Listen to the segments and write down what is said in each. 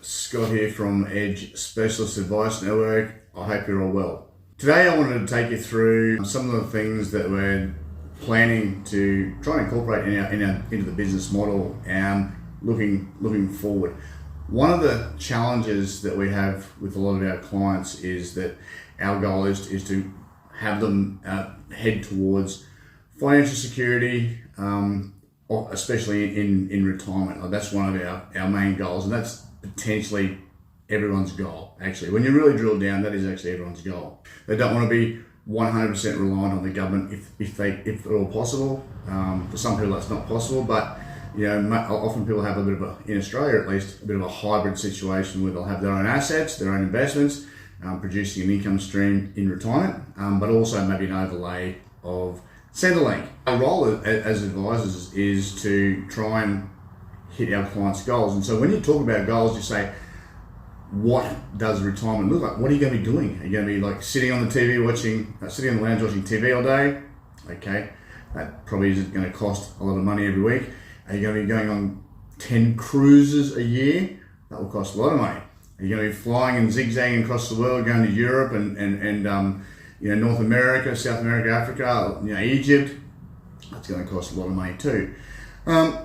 Scott here from Edge Specialist Advice Network. I hope you're all well. Today I wanted to take you through some of the things that we're planning to try and incorporate into the business model and looking forward. One of the challenges that we have with a lot of our clients is that our goal is to have them head towards financial security, especially in retirement. That's one of our main goals, and that's potentially everyone's goal. Actually, when you really drill down, that is actually everyone's goal. They don't want to be 100% reliant on the government if at all possible. For some people that's not possible, but often people have in Australia at least, a bit of a hybrid situation where they'll have their own assets, their own investments, producing an income stream in retirement, but also maybe an overlay of Centrelink. Our role as advisors is to try and hit our clients' goals. And so when you talk about goals, you say, what does retirement look like? What are you going to be doing? Are you going to be like sitting on the TV sitting on the lounge watching TV all day? Okay, that probably isn't going to cost a lot of money every week. Are you going to be going on 10 cruises a year? That will cost a lot of money. Are you going to be flying and zigzagging across the world, going to Europe and North America, South America, Africa, Egypt? That's going to cost a lot of money too.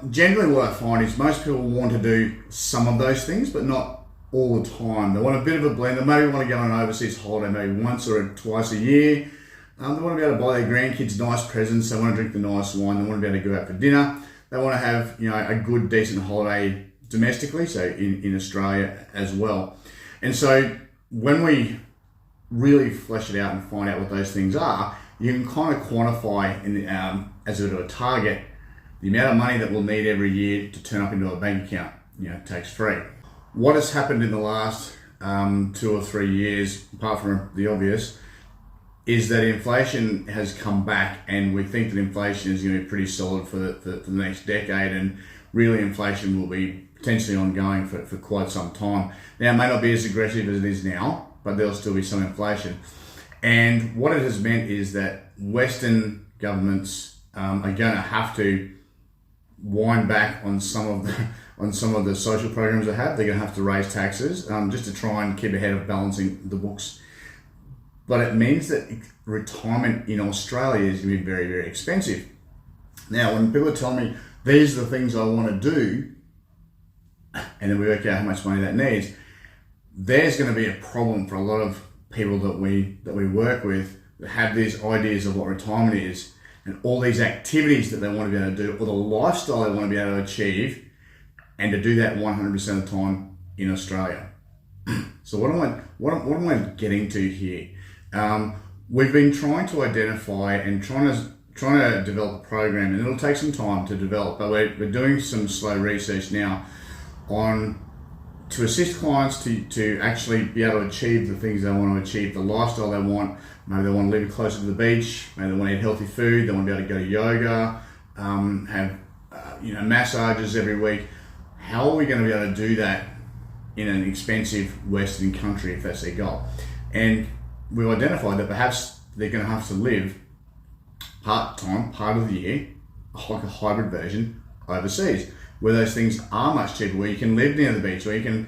Generally what I find is most people want to do some of those things, but not all the time. They want a bit of a blend. They maybe want to go on an overseas holiday maybe once or twice a year. They want to be able to buy their grandkids nice presents. They want to drink the nice wine. They want to be able to go out for dinner. They want to have a good, decent holiday domestically, so in Australia as well. And so when we really flesh it out and find out what those things are, you can kind of quantify as a bit of a target the amount of money that we'll need every year to turn up into a bank account, tax-free. What has happened in the last 2 or 3 years, apart from the obvious, is that inflation has come back, and we think that inflation is going to be pretty solid for the next decade, and really inflation will be potentially ongoing for quite some time. Now, it may not be as aggressive as it is now, but there'll still be some inflation. And what it has meant is that Western governments are going to have to wind back on some of the social programs they have. They're going to have to raise taxes just to try and keep ahead of balancing the books. But it means that retirement in Australia is going to be very, very expensive. Now, when people tell me these are the things I want to do, and then we work out how much money that needs, there's going to be a problem for a lot of people that we work with that have these ideas of what retirement is and all these activities that they want to be able to do, or the lifestyle they want to be able to achieve, and to do that 100% of the time in Australia. So what am I getting to here? We've been trying to identify and trying to develop a program, and it'll take some time to develop, but we're doing some slow research now to assist clients to actually be able to achieve the things they want to achieve, the lifestyle they want. Maybe they want to live closer to the beach, maybe they want to eat healthy food, they want to be able to go to yoga, have massages every week. How are we going to be able to do that in an expensive Western country if that's their goal? And we've identified that perhaps they're going to have to live part-time, part of the year, like a hybrid version, overseas, where those things are much cheaper, where you can live near the beach, where you can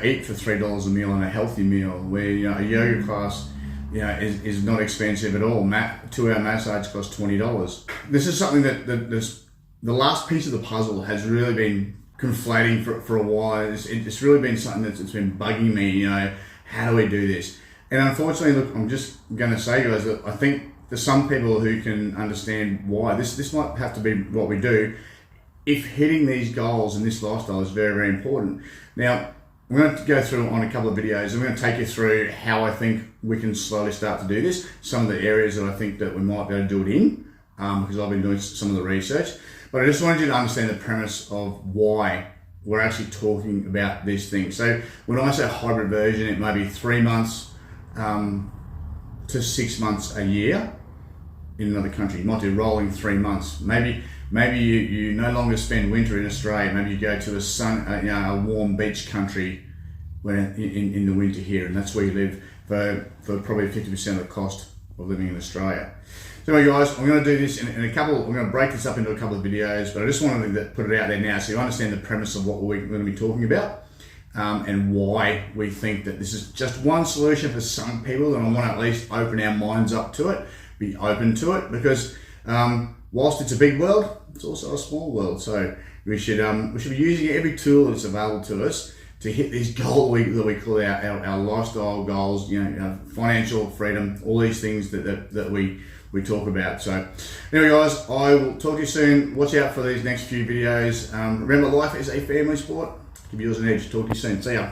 eat for $3 a meal and a healthy meal, where a yoga class is not expensive at all. 2-hour massage costs $20. This is something that the last piece of the puzzle has really been conflating for a while. It's really been something that's been bugging me. How do we do this? And unfortunately, look, I'm just going to say, guys, that I think there's some people who can understand why this might have to be what we do if hitting these goals and this lifestyle is very, very important. Now, we're going to go through on a couple of videos. I'm going to take you through how I think we can slowly start to do this, some of the areas that I think that we might be able to do it in, because I've been doing some of the research. But I just wanted you to understand the premise of why we're actually talking about these things. So when I say hybrid version, it may be 3 months to 6 months a year in another country. You might do rolling 3 months. Maybe you no longer spend winter in Australia. Maybe you go to a warm beach country in the winter here, and that's where you live for probably 50% of the cost of living in Australia. So anyway, guys, I'm going to do this in a couple. I'm going to break this up into a couple of videos, but I just wanted to put it out there now so you understand the premise of what we're going to be talking about. and why we think that this is just one solution for some people, and I want to at least open our minds up to it, be open to it, because whilst it's a big world, it's also a small world. So we should be using every tool that's available to us to hit this goal that we call our lifestyle goals, financial freedom, all these things that we talk about. So anyway, guys, I will talk to you soon. Watch out for these next few videos. Remember, life is a family sport. Give yours an edge. Talk to you soon. See ya.